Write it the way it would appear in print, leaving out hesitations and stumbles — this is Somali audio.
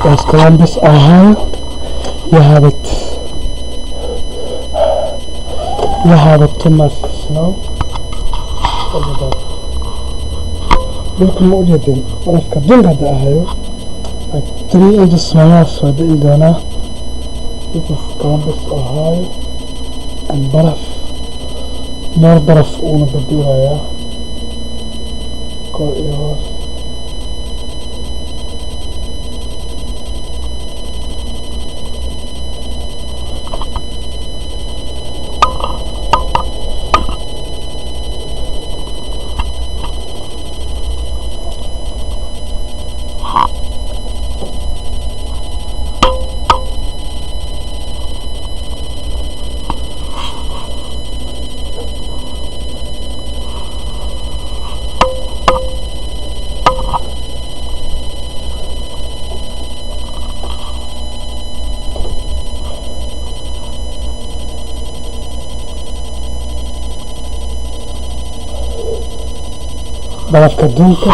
as Columbus, Ohio. You have it too much snow over there. Dhulka ma ujeedin barafka dul hadda ahayo like 3 inches meelahaas waa da'i doonaa. This is Columbus, Ohio, and baraf more baraf uuna badulayaa kor iyo hoos. Barafka adduunka